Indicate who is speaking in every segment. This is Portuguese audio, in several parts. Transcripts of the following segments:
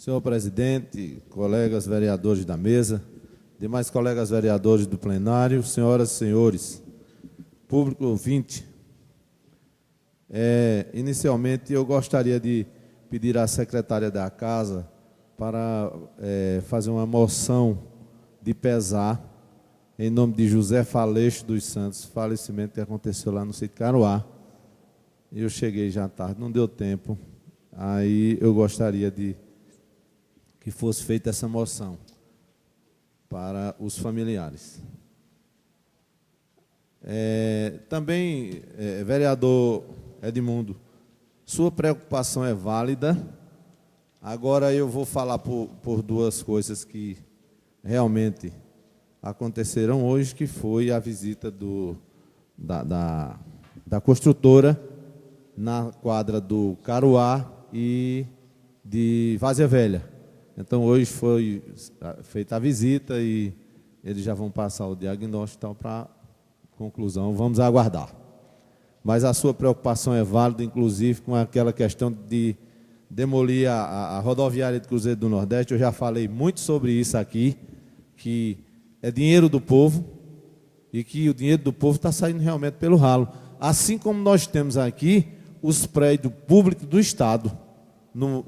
Speaker 1: Senhor presidente, colegas vereadores da mesa, demais colegas vereadores do plenário, senhoras e senhores, público ouvinte, inicialmente eu gostaria de pedir à secretária da Casa para fazer uma moção de pesar em nome de José Faleixo dos Santos, falecimento que aconteceu lá no sítio Caruá. Eu cheguei já tarde, não deu tempo, aí eu gostaria de que fosse feita essa moção para os familiares. Também, vereador Edmundo, sua preocupação é válida. Agora eu vou falar por duas coisas que realmente aconteceram hoje, que foi a visita da construtora na quadra do Caruá e de Várzea Velha. Então, hoje foi feita a visita e eles já vão passar o diagnóstico e tal para conclusão. Vamos aguardar. Mas a sua preocupação é válida, inclusive, com aquela questão de demolir a rodoviária de Cruzeiro do Nordeste. Eu já falei muito sobre isso aqui, que é dinheiro do povo e que o dinheiro do povo está saindo realmente pelo ralo. Assim como nós temos aqui os prédios públicos do Estado,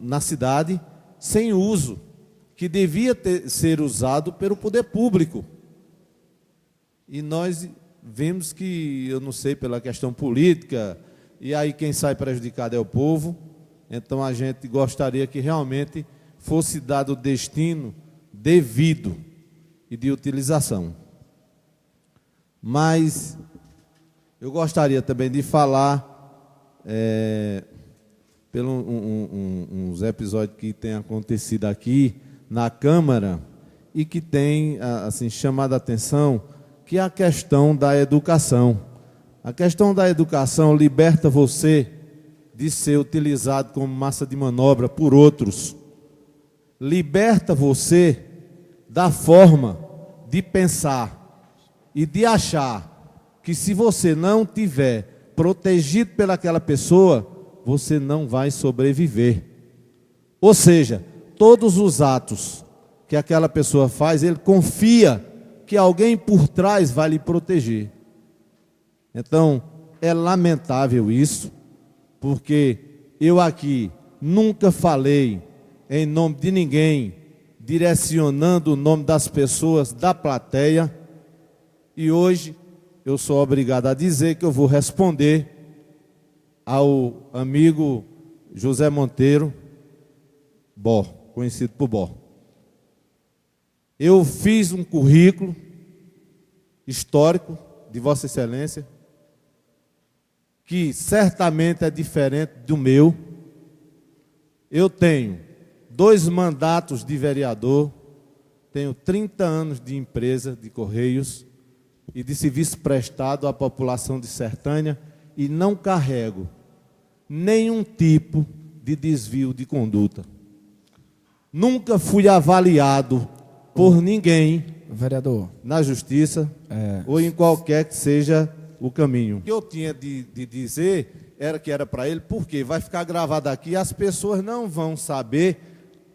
Speaker 1: na cidade, sem uso, que devia ser usado pelo poder público. E nós vemos que, eu não sei, pela questão política, e aí quem sai prejudicado é o povo. Então a gente gostaria que realmente fosse dado o destino devido e de utilização. Mas eu gostaria também de falar pelos uns episódios que têm acontecido aqui na Câmara e que tem assim, chamado a atenção, que é a questão da educação. A questão da educação liberta você de ser utilizado como massa de manobra por outros. Liberta você da forma de pensar e de achar que se você não tiver protegido pelaquela pessoa, você não vai sobreviver. Ou seja, todos os atos que aquela pessoa faz, ele confia que alguém por trás vai lhe proteger. Então, é lamentável isso, porque eu aqui nunca falei em nome de ninguém, direcionando o nome das pessoas da plateia, e hoje eu sou obrigado a dizer que eu vou responder ao amigo José Monteiro Bó, conhecido por Bó. Eu fiz um currículo histórico de Vossa Excelência, que certamente é diferente do meu. Eu tenho 2 mandatos de vereador, tenho 30 anos de empresa de Correios e de serviço prestado à população de Sertânia, e não carrego nenhum tipo de desvio de conduta. Nunca fui avaliado por ninguém,
Speaker 2: vereador,
Speaker 1: na justiça ou em qualquer que seja o caminho. O que eu tinha de dizer era que era para ele, porque vai ficar gravado aqui e as pessoas não vão saber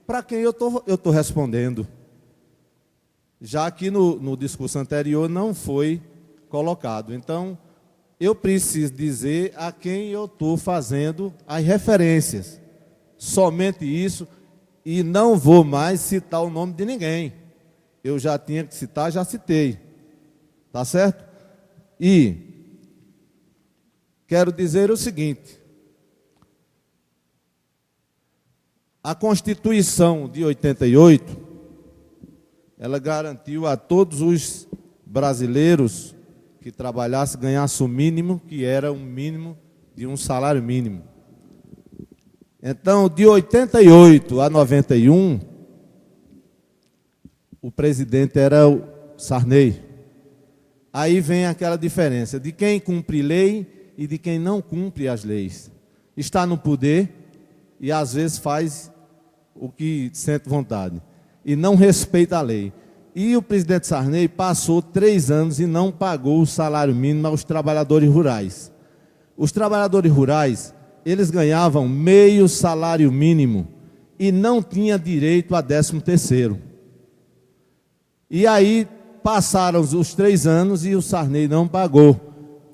Speaker 1: para quem eu tô respondendo. Já que no discurso anterior não foi colocado. Então, eu preciso dizer a quem eu estou fazendo as referências. Somente isso, e não vou mais citar o nome de ninguém. Eu já tinha que citar, já citei. Tá certo? E quero dizer o seguinte: a Constituição de 88, ela garantiu a todos os brasileiros que trabalhassem, ganhassem o mínimo, que era um mínimo de um salário mínimo. Então, de 88 a 91, o presidente era o Sarney. Aí vem aquela diferença de quem cumpre lei e de quem não cumpre as leis. Está no poder e às vezes faz o que sente vontade e não respeita a lei. E o presidente Sarney passou 3 anos e não pagou o salário mínimo aos trabalhadores rurais. Os trabalhadores rurais, eles ganhavam meio salário mínimo e não tinha direito a 13º. E aí passaram os 3 anos e o Sarney não pagou.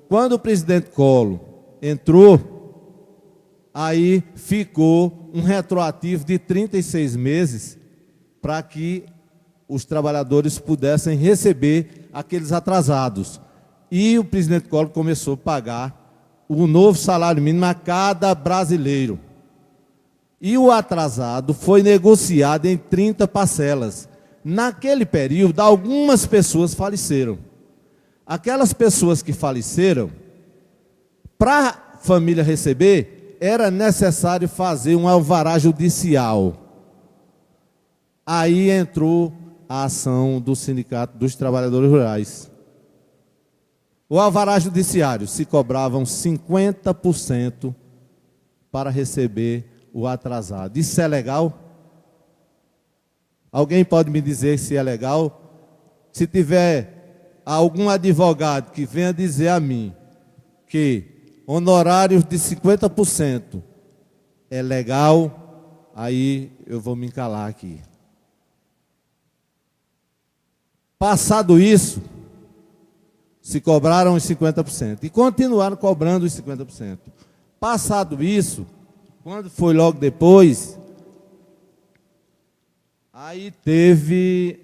Speaker 1: Quando o presidente Collor entrou, aí ficou um retroativo de 36 meses para que os trabalhadores pudessem receber aqueles atrasados. E o presidente Collor começou a pagar o novo salário mínimo a cada brasileiro. E o atrasado foi negociado em 30 parcelas. Naquele período, algumas pessoas faleceram. Aquelas pessoas que faleceram, para a família receber, era necessário fazer um alvará judicial. Aí entrou a ação do Sindicato dos Trabalhadores Rurais. O alvará judiciário se cobravam 50% para receber o atrasado. Isso é legal? Alguém pode me dizer se é legal? Se tiver algum advogado que venha dizer a mim que honorários de 50% é legal, aí eu vou me calar aqui. Passado isso, se cobraram os 50% e continuaram cobrando os 50%. Passado isso, quando foi logo depois, aí teve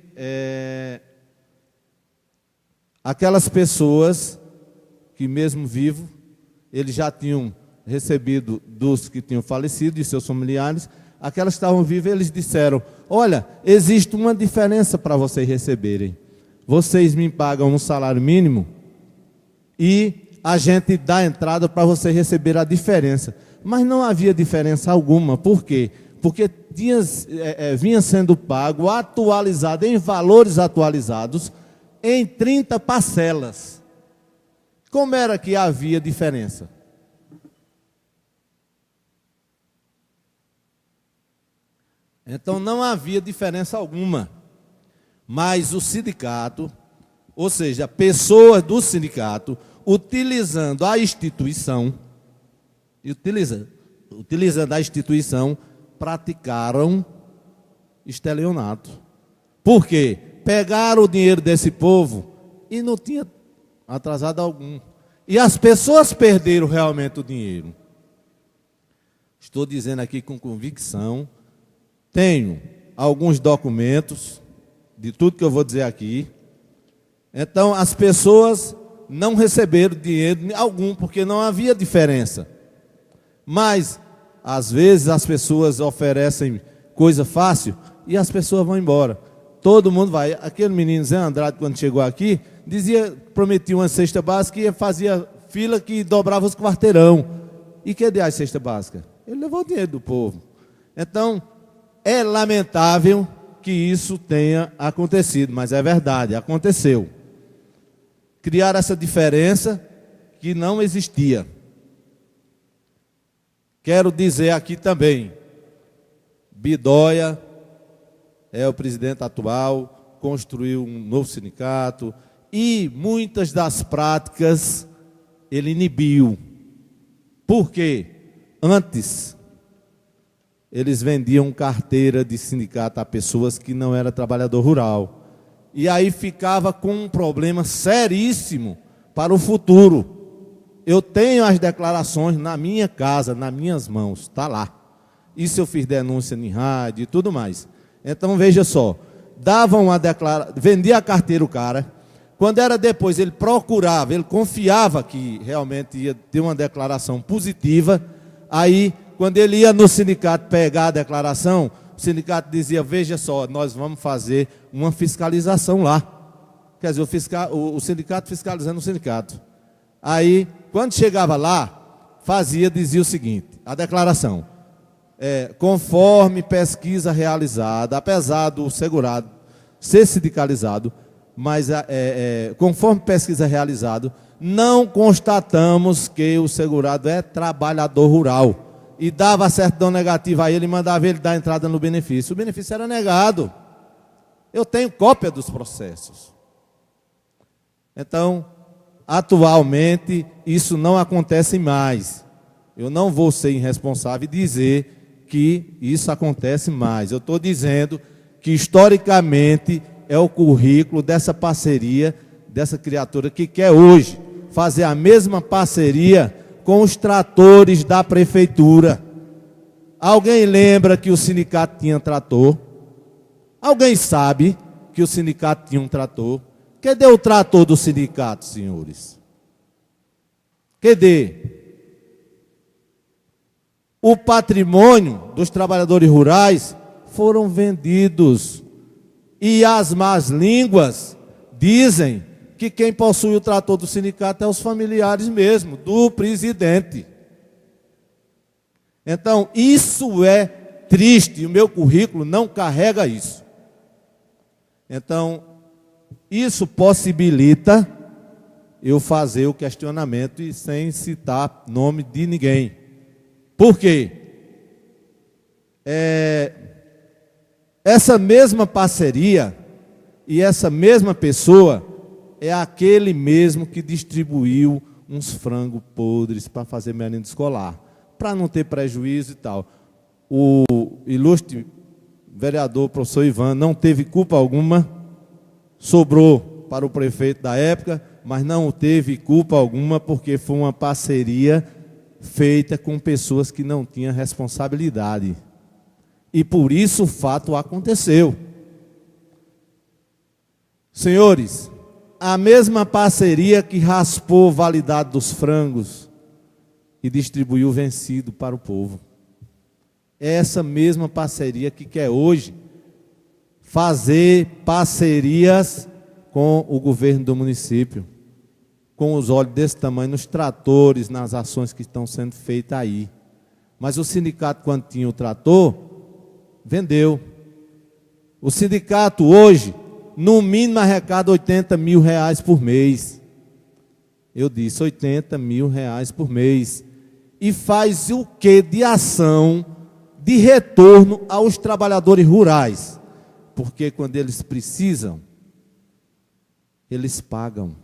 Speaker 1: aquelas pessoas que mesmo vivos, eles já tinham recebido dos que tinham falecido e seus familiares, aquelas que estavam vivas, eles disseram, olha, existe uma diferença para vocês receberem. Vocês me pagam um salário mínimo e a gente dá entrada para vocês receber a diferença. Mas não havia diferença alguma. Por quê? Porque vinha sendo pago, atualizado, em valores atualizados, em 30 parcelas. Como era que havia diferença? Então não havia diferença alguma. Mas o sindicato, ou seja, pessoas do sindicato, utilizando a instituição, utilizando a instituição, praticaram estelionato. Por quê? Pegaram o dinheiro desse povo e não tinha atrasado algum. E as pessoas perderam realmente o dinheiro. Estou dizendo aqui com convicção, tenho alguns documentos de tudo que eu vou dizer aqui. Então, as pessoas não receberam dinheiro algum, porque não havia diferença. Mas, às vezes, as pessoas oferecem coisa fácil e as pessoas vão embora. Todo mundo vai. Aquele menino Zé Andrade, quando chegou aqui, prometia uma cesta básica e fazia fila que dobrava os quarteirão. E cadê a cesta básica? Ele levou o dinheiro do povo. Então, é lamentável que isso tenha acontecido, mas é verdade, aconteceu. Criar essa diferença que não existia. Quero dizer aqui também, Bidóia é o presidente atual, construiu um novo sindicato e muitas das práticas ele inibiu. Por quê? Antes, eles vendiam carteira de sindicato a pessoas que não eram trabalhador rural. E aí ficava com um problema seríssimo para o futuro. Eu tenho as declarações na minha casa, nas minhas mãos, está lá. Isso eu fiz denúncia em rádio e tudo mais. Então veja só, davam uma declaração, vendia a carteira o cara, quando era depois ele procurava, ele confiava que realmente ia ter uma declaração positiva, aí quando ele ia no sindicato pegar a declaração, o sindicato dizia, veja só, nós vamos fazer uma fiscalização lá. Quer dizer, o sindicato fiscalizando o sindicato. Aí, quando chegava lá, dizia o seguinte, a declaração, conforme pesquisa realizada, apesar do segurado ser sindicalizado, mas conforme pesquisa realizada, não constatamos que o segurado é trabalhador rural. E dava a certidão negativa a ele e mandava ele dar entrada no benefício. O benefício era negado. Eu tenho cópia dos processos. Então, atualmente, isso não acontece mais. Eu não vou ser irresponsável e dizer que isso acontece mais. Eu estou dizendo que, historicamente, é o currículo dessa parceria, dessa criatura que quer hoje fazer a mesma parceria com os tratores da prefeitura. Alguém lembra que o sindicato tinha trator? Alguém sabe que o sindicato tinha um trator? Cadê o trator do sindicato, senhores? Cadê? O patrimônio dos trabalhadores rurais foram vendidos. E as más línguas dizem que quem possui o trator do sindicato é os familiares mesmo, do presidente. Então, isso é triste, e o meu currículo não carrega isso. Então, isso possibilita eu fazer o questionamento e sem citar nome de ninguém. Por quê? Essa mesma parceria e essa mesma pessoa é aquele mesmo que distribuiu uns frangos podres para fazer merenda escolar, para não ter prejuízo e tal. O ilustre vereador, professor Ivan, não teve culpa alguma, sobrou para o prefeito da época, mas não teve culpa alguma porque foi uma parceria feita com pessoas que não tinham responsabilidade. E por isso o fato aconteceu. Senhores, a mesma parceria que raspou validade dos frangos e distribuiu vencido para o povo. É essa mesma parceria que quer hoje fazer parcerias com o governo do município, com os olhos desse tamanho, nos tratores, nas ações que estão sendo feitas aí. Mas o sindicato, quando tinha o trator, vendeu. O sindicato hoje, no mínimo, arrecada R$80 mil por mês. Eu disse R$80 mil por mês. E faz o que de ação, de retorno aos trabalhadores rurais? Porque quando eles precisam, eles pagam.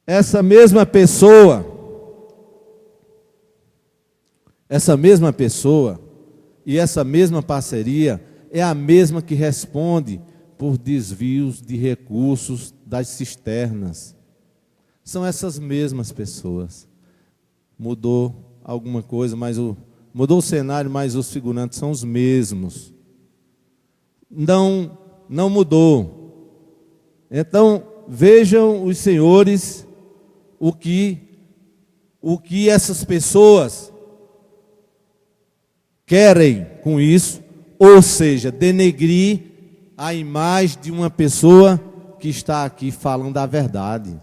Speaker 1: Essa mesma pessoa e essa mesma parceria é a mesma que responde por desvios de recursos das cisternas. São essas mesmas pessoas. Mudou alguma coisa, mudou o cenário, mas os figurantes são os mesmos. Não mudou. Então, vejam os senhores o que essas pessoas querem com isso, ou seja, denegrir a imagem de uma pessoa que está aqui falando a verdade,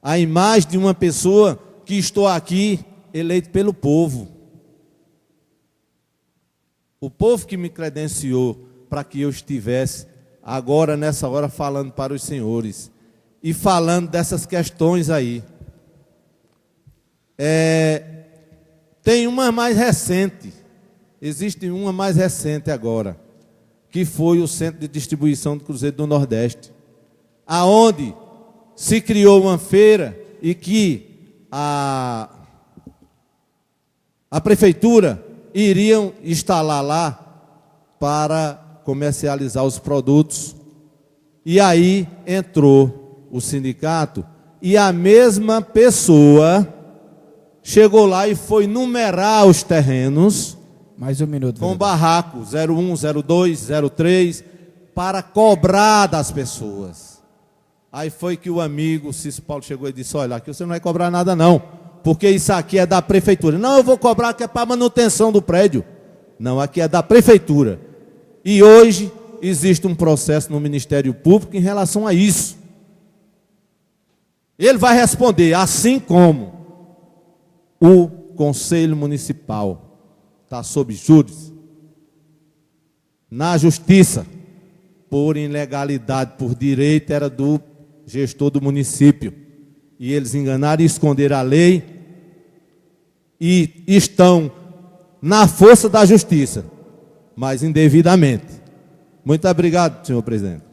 Speaker 1: a imagem de uma pessoa que estou aqui eleito pelo povo, o povo que me credenciou para que eu estivesse agora nessa hora falando para os senhores e falando dessas questões aí. Tem uma mais recente. Existe uma mais recente agora, que foi o Centro de Distribuição do Cruzeiro do Nordeste, aonde se criou uma feira e que a prefeitura iriam instalar lá para comercializar os produtos. E aí entrou o sindicato e a mesma pessoa chegou lá e foi numerar os terrenos.
Speaker 2: Mais um minuto.
Speaker 1: Com barraco 01, 02, 03, para cobrar das pessoas. Aí foi que o amigo Cício Paulo chegou e disse: olha, aqui você não vai cobrar nada não, porque isso aqui é da prefeitura. Não, eu vou cobrar que é para manutenção do prédio. Não, aqui é da prefeitura. E hoje existe um processo no Ministério Público em relação a isso. Ele vai responder, assim como o Conselho Municipal está sob júris, na justiça, por ilegalidade, por direito, era do gestor do município. E eles enganaram e esconderam a lei e estão na força da justiça, mas indevidamente. Muito obrigado, senhor presidente.